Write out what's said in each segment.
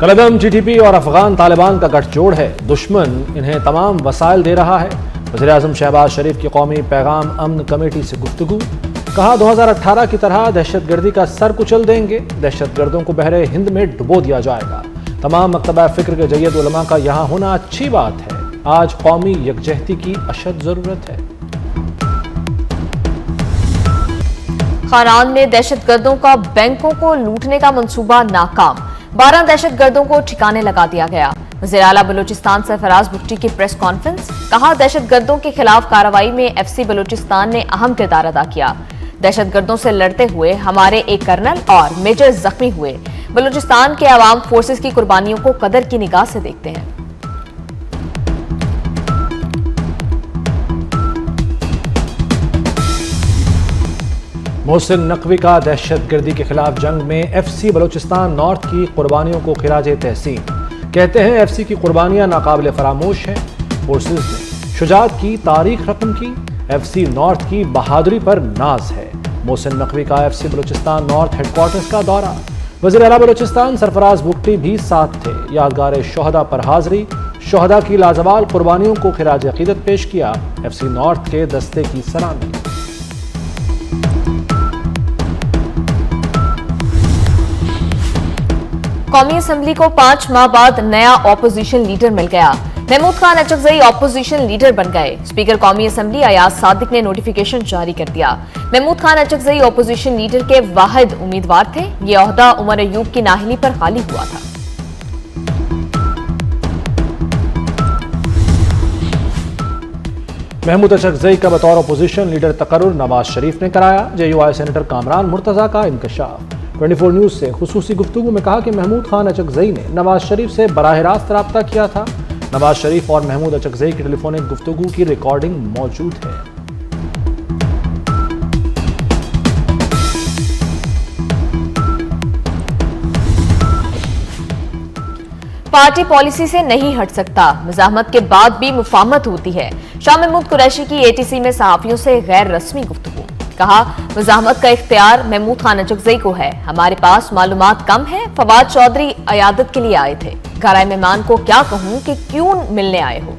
कलदम TTP और अफगान तालिबान का गठजोड़ है। दुश्मन इन्हें तमाम वसाइल दे रहा है। वज़ीर-ए-आज़म शहबाज शरीफ की कौमी पैगाम अमन कमेटी से गुफ्तगू। कहा 2018 की तरह दहशतगर्दी का सर कुचल देंगे। दहशतगर्दों को बहरे हिंद में डुबो दिया जाएगा। तमाम मकतबा फ़िक्र के जय्यद उलमा का यहाँ होना अच्छी बात है। आज कौमी यकजहती की अशद ज़रूरत है। खारान में दहशतगर्दों का बैंकों को लूटने का मंसूबा नाकाम। 12 दहशतगर्दों को ठिकाने लगा दिया गया। वज़ीर आला बलूचिस्तान सरफराज भुट्टी की प्रेस कॉन्फ्रेंस। कहा दहशतगर्दों के खिलाफ कार्रवाई में FC बलूचिस्तान ने अहम किरदार अदा किया। दहशतगर्दों से लड़ते हुए हमारे एक कर्नल और मेजर जख्मी हुए। बलूचिस्तान के अवाम फोर्सेस की कुर्बानियों को कदर की निगाह से देखते हैं। मोहसिन नकवी का दहशतगर्दी के खिलाफ जंग में FC बलूचिस्तान नॉर्थ की कुर्बानियों को खिराजे तहसीन। कहते हैं FC की कुर्बानियां नाकाबिले फरामोश हैं। फोर्सेस ने शुजाअत की तारीख रकम की। FC नॉर्थ की बहादुरी पर नाज है। मोहसिन नकवी का FC बलूचिस्तान नॉर्थ हेडक्वार्टर्स का दौरा। वज़ीर आला बलूचिस्तान सरफराज भुट्टी भी साथ थे। यादगार शोहदा पर हाजिरी। शोहदा की लाजवाल कुर्बानियों को खिराज अकीदत पेश किया। FC नॉर्थ के दस्ते की सलामी। कौमी असेंबली को 5 माह बाद नया ऑपोजिशन लीडर मिल गया। महमूद खान अचकजई ऑपोजिशन लीडर बन गए। स्पीकर कौमी असेंबली अयाज सादिक ने नोटिफिकेशन जारी कर दिया। महमूद खान अचकजई ऑपोजिशन लीडर के वाहिद उम्मीदवार थे। ये ओहदा उमर अयूब की नाहली पर खाली हुआ था। महमूद अचकजई का बतौर अपोजिशन लीडर तकर्रुर नवाज शरीफ ने कराया। JUI सेनेटर कामरान मुर्तजा का इंकशाफ। 24 न्यूज से खुसूसी गुफ्तगू में कहा कि महमूद खान अचकजई ने नवाज शरीफ से बराह रास्त राब्ता किया था। नवाज शरीफ और महमूद अचकजई की टेलीफोनिक गुफ्तगू की रिकॉर्डिंग मौजूद है। पार्टी पॉलिसी से नहीं हट सकता। मज़ाहमत के बाद भी मुफाहमत होती है। शाह महमूद कुरैशी की ATC में सहाफियों से गैर रस्मी गुफ्तगू। कहा मज़ाहमत का इख्तियार महमूद खान अचकजई को है। हमारे पास मालूमात कम है। फवाद चौधरी अयादत के लिए आए थे। घर आए मेहमान को क्या कहूं कि क्यों मिलने आए हो।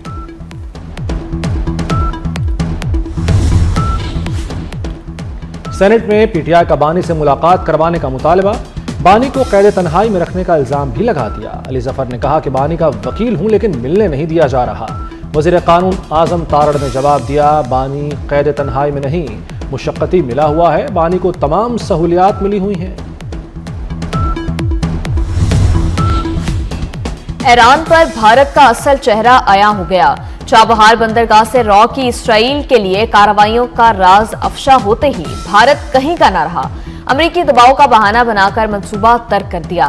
सेनेट में PTI का बानी से मुलाकात करवाने का मुतालबा। बानी को कैद तन्हाई में रखने का इल्जाम भी लगा दिया। अली जफर ने कहा कि बानी का वकील हूं लेकिन मिलने नहीं दिया जा रहा। वज़ीर कानून आजम तारड़ ने जवाब दिया बानी कैद तन्हाई में नहीं, मुशक्कती मिला हुआ है। बानी को तमाम सहूलियात मिली हुई हैं। ईरान पर भारत का असल चेहरा आया हो गया। चाबहार बंदरगाह से रॉ की इसराइल के लिए कार्रवाइयों का राज अफशा होते ही भारत कहीं का न रहा। अमेरिकी दबाव का बहाना बनाकर मंसूबा तर्क कर दिया।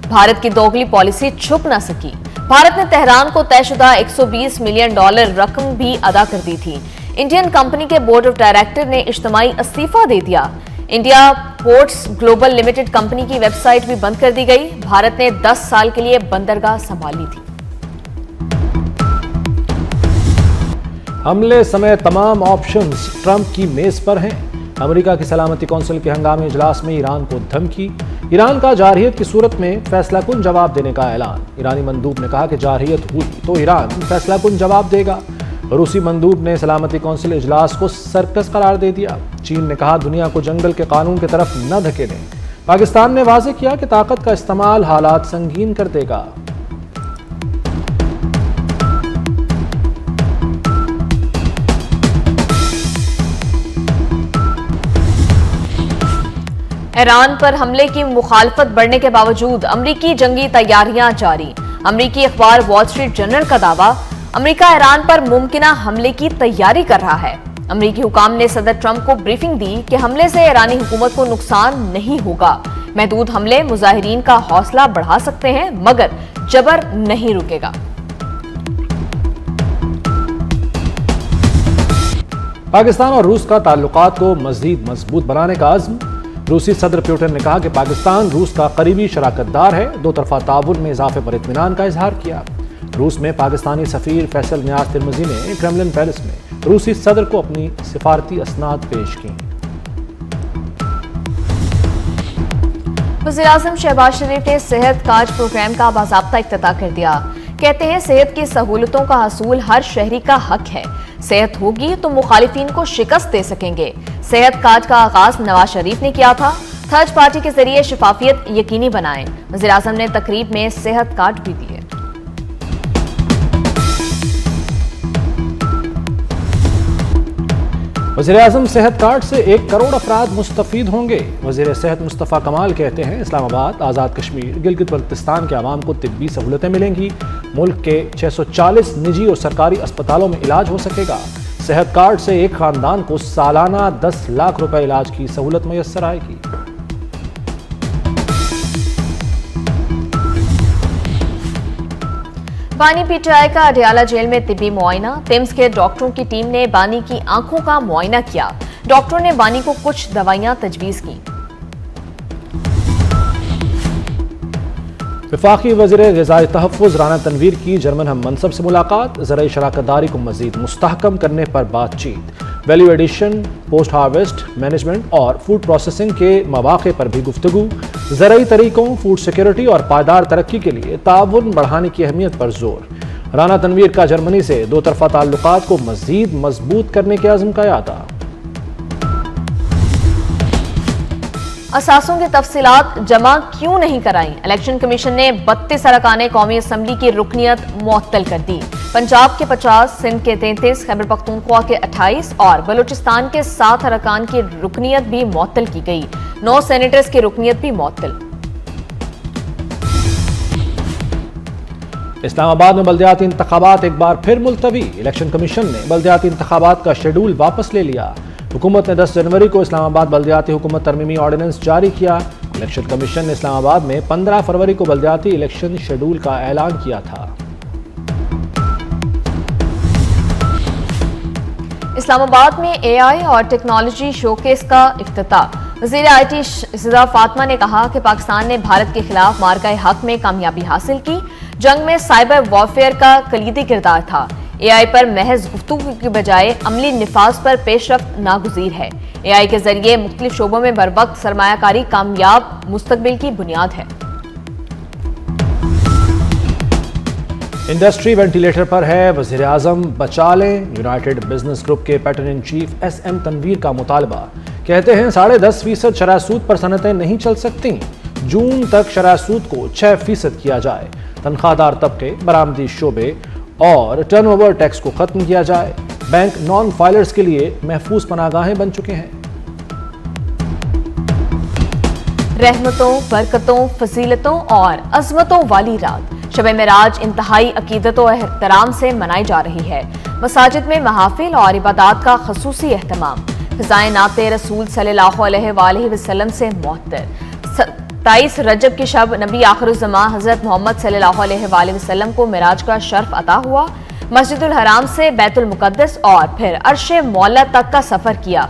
भारत की दोगली पॉलिसी छुप न सकी। भारत ने तेहरान को तयशुदा $120 मिलियन रकम भी अदा कर दी थी। इंडियन कंपनी के बोर्ड ऑफ डायरेक्टर ने इज्तिमाई इस्तीफा दे दिया। India ports global limited company की वेबसाइट भी बंद कर दी गई। भारत ने 10 साल के लिए बंदरगाह संभाली थी। हमले समय तमाम ऑप्शंस ट्रंप की मेज पर हैं। अमेरिका की सलामती कौंसिल के हंगामी इजलास में ईरान को धमकी। ईरान का जारहियत की सूरत में फैसलाकुन जवाब देने का ऐलान। ईरानी मंदूब ने कहा कि जारहियत हुई तो ईरान फैसलाकुन जवाब देगा। रूसी मंदूब ने सलामती कौंसिल इजलास को सर्कस करार दे दिया। चीन ने कहा दुनिया को जंगल के कानून की तरफ न धकेलें। पाकिस्तान ने वाज़ेह किया कि ताकत का इस्तेमाल हालात संगीन कर देगा। ईरान पर हमले की मुखालफत बढ़ने के बावजूद अमरीकी जंगी तैयारियां जारी। अमरीकी अखबार वॉल स्ट्रीट जर्नल का दावा, अमरीका ईरान पर मुमकिना हमले की तैयारी कर रहा है। अमरीकी हुकाम ने सदर ट्रंप को ब्रीफिंग दी कि हमले से ईरानी हुकूमत को नुकसान नहीं होगा। महदूद हमले मुजाहिरीन का हौसला बढ़ा सकते हैं मगर जबर नहीं रुकेगा। पाकिस्तान और रूस का ताल्लुकात को मजीद मजबूत बनाने का अज़्म। रूसी सदर पुतिन ने कहा कि पाकिस्तान रूस का करीबी शराकतदार है। दो तरफा ताउन में इजाफे पर इत्मीनान का इजहार किया। रूस में पाकिस्तानी सफीर फैसल नियाज तिरमिज़ी ने क्रेमलिन पैलेस में रूसी सदर को अपनी सिफारती असनाद पेश की। वज़ीर-ए-आज़म शहबाज शरीफ ने सेहत कार्ड प्रोग्राम का बाज़ाब्ता इफ्तिताह कर दिया। कहते हैं सेहत की सहूलतों का हसूल हर शहरी का हक है। सेहत होगी तो मुखालिफिन को शिकस्त दे सकेंगे। सेहत कार्ड का आगाज नवाज शरीफ ने किया था। थर्ड पार्टी के जरिए शफाफियत यकीनी बनाएं। वज़ीर-ए-आज़म ने तकरीब में सेहत कार्ड भी दिए। वज़ीर-ए-आज़म सेहत कार्ड से 1 करोड़ अफराद मुस्तफीद होंगे। वज़ीर सेहत मुस्तफ़ा कमाल कहते हैं इस्लामाबाद, आज़ाद कश्मीर, गिलगित बल्तिस्तान के अवाम को तिब्बी सहूलतें मिलेंगी। मुल्क के 640 निजी और सरकारी अस्पतालों में इलाज हो सकेगा। सेहत कार्ड से एक खानदान को सालाना 10 लाख रुपए इलाज की सहूलत मैसर आएगी। बानी पीटीआई का अडियाला जेल में तिब्बी मुआयना। तिम्स के डॉक्टरों की टीम ने बानी की आंखों का मुआयना किया। डॉक्टरों ने बानी को कुछ दवाइयां तजवीज की। वफाकी वज़ीर ग़िज़ाई तहफ़्फ़ुज़ राना तनवीर की जर्मन हम मनसब से मुलाकात। ज़राई शराकतदारी को मज़ीद मुस्तहकम करने पर बातचीत। Value addition, post harvest management और फूड प्रोसेसिंग के मौक़े पर भी गुफ्तगू। ज़राई तरीकों, फूड सिक्योरिटी और पायदार तरक्की के लिए ताउन बढ़ाने की अहमियत पर जोर। राना तनवीर का जर्मनी से दो तरफ़ा ताल्लुकात को मज़ीद मजबूत करने के अज़्म का यादा। असासों की तफसीलात जमा क्यों नहीं कराई? इलेक्शन कमीशन ने 32 अरकान कौमी असम्बली की रुकनियत मुअत्तल कर दी। पंजाब के 50, सिंध के 33, खैबर पख्तूनख्वा के 28 और बलूचिस्तान के 7 अरकान की रुकनियत भी मुअत्तल की गई। 9 सेनेटर्स की रुकनियत भी मुअत्तल। इस्लामाबाद में बल्दियाती इंतखाबात एक बार फिर मुलतवी। इलेक्शन कमीशन ने बल्दियाती इंतखाबात का शेड्यूल वापस ले लिया। हुकूमत ने 10 जनवरी को इस्लामाबाद बल्दियाती हुकूमत तरमीमी ऑर्डिनेंस जारी किया। इलेक्शन कमीशन ने इस्लामाबाद में 15 फरवरी को बल्दियाती इलेक्शन शेड्यूल का ऐलान किया था। इस्लामाबाद में एआई और टेक्नोलॉजी शोकेस का इफ्तिताह। वज़ीर IT सिदा फातिमा ने कहा कि पाकिस्तान ने भारत के खिलाफ मार्का हक में कामयाबी हासिल की। जंग में साइबर वॉरफेयर का कलीदी किरदार था। AI पर महज गुफ्तगू की बजाय अमली निफाज पर पेशरफ्त नागुज़ीर है। AI के जरिए मुख्तलिफ शोबों में बरवक्त सरमायाकारी कामयाब मुस्तकबिल की बुनियाद है। इंडस्ट्री वेंटिलेटर पर है, वज़ीर आज़म बचा लें। यूनाइटेड बिजनेस ग्रुप के patron in chief SM Tanveer का मुतालबा। कहते हैं 10.5% शरह सूद पर सनतें नहीं चल सकती। जून तक शरह सूद को 6% किया जाए। तनख्वाहदार तबके, बरामदी शोबे और टर्नओवर टैक्स को खत्म किया जाए। बैंक नॉन फाइलर्स के लिए महफूज पनागाहें बन चुके हैं। रहमतों, बरकतों, फजीलतों और अजमतों वाली रात शब मेराज इंतहाई अकीदत और एहतराम से मनाई जा रही है। मसाजिद में महाफिल और इबादत का खसूसी एहतमाम। फ़िज़ाए नाते रसूल सल्लल्लाहु अलैहि वसल्लम से मुअत्तर। 27 रजब की शब नबी आखिरुज़्ज़मा हज़रत मोहम्मद सल्लल्लाहु अलैहि वसल्लम को मिराज का शर्फ अता हुआ। मस्जिदुल हराम से बैतुल मुक़द्दस और फिर अर्शे मौला तक का सफर किया।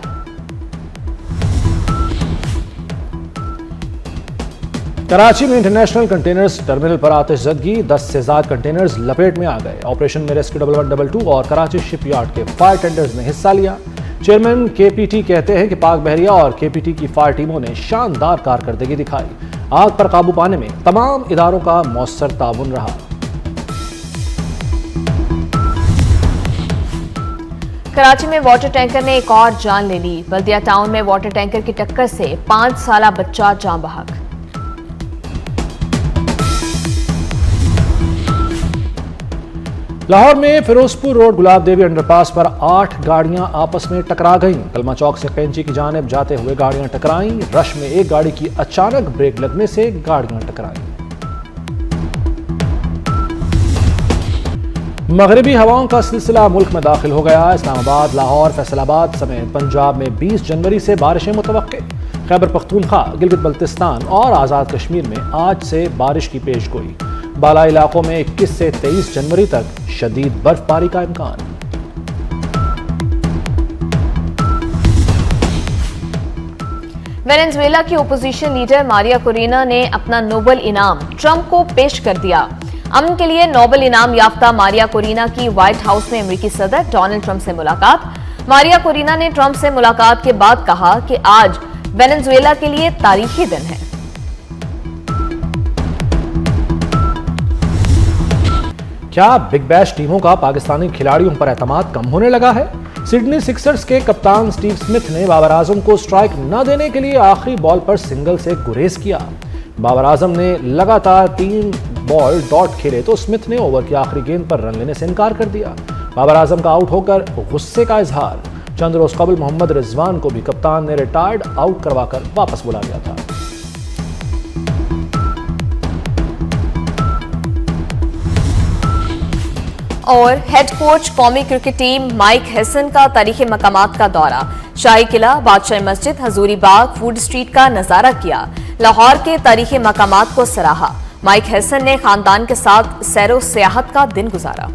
कराची में इंटरनेशनल कंटेनर्स टर्मिनल पर आतिशज़दगी। 10 से ज़्यादा कंटेनर्स लपेट में आ गए। ऑपरेशन में रेस्क्यू 1122 और कराची शिपयार्ड के फायर टेंडर्स ने हिस्सा लिया। चेयरमैन KPT कहते हैं कि पाक बहरिया और KPT की फायर टीमों ने शानदार कारकर्दगी दिखाई। आग पर काबू पाने में तमाम इदारों का मौसर ताउन रहा। कराची में वाटर टैंकर ने एक और जान ले ली। बल्दिया टाउन में वाटर टैंकर की टक्कर से 5 साला बच्चा जान बहक। लाहौर में फिरोजपुर रोड गुलाब देवी अंडरपास पर 8 गाड़ियां आपस में टकरा गईं। कलमा चौक से कैंची की जानिब जाते हुए गाड़ियां टकराईं। रश में एक गाड़ी की अचानक ब्रेक लगने से गाड़ियां टकराईं। मगरिबी हवाओं का सिलसिला मुल्क में दाखिल हो गया। इस्लामाबाद, लाहौर, फैसलाबाद समेत पंजाब में 20 जनवरी से बारिशें मुतवक्के। खैबर पख्तूनख्वा, गिलगित बल्तिस्तान और आज़ाद कश्मीर में आज से बारिश की पेशगोई। बाला इलाकों में 21 से 23 जनवरी तक शदीद बर्फबारी का इम्कान। वेनेजुएला की ओपोजिशन लीडर मारिया कोरिना ने अपना नोबेल इनाम ट्रंप को पेश कर दिया। अमन के लिए नोबेल इनाम याफ्ता मारिया कोरिना की व्हाइट हाउस में अमेरिकी सदर डोनाल्ड ट्रंप से मुलाकात। मारिया कोरिना ने ट्रंप से मुलाकात के बाद कहा कि आज वेनेजुएला के लिए तारीखी दिन है। क्या बिग बैश टीमों का पाकिस्तानी खिलाड़ियों पर एतमाद कम होने लगा है? सिडनी सिक्सर्स के कप्तान स्टीव स्मिथ ने बाबर आजम को स्ट्राइक न देने के लिए आखिरी बॉल पर सिंगल से गुरेज किया। बाबर आजम ने लगातार 3 बॉल डॉट खेले तो स्मिथ ने ओवर की आखिरी गेंद पर रन लेने से इनकार कर दिया। बाबर आजम का आउट होकर गुस्से का इजहार। चंद रोज कबल मोहम्मद रिजवान को भी कप्तान ने रिटायर्ड आउट करवाकर वापस बुला लिया था। और हेड कोच कौमी क्रिकेट टीम माइक हेसन का तारीखी मकामात का दौरा। शाही किला, बादशाही मस्जिद, हजूरी बाग, फूड स्ट्रीट का नजारा किया। लाहौर के तारीखी मकामात को सराहा। माइक हेसन ने खानदान के साथ सैरो सियाहत का दिन गुजारा।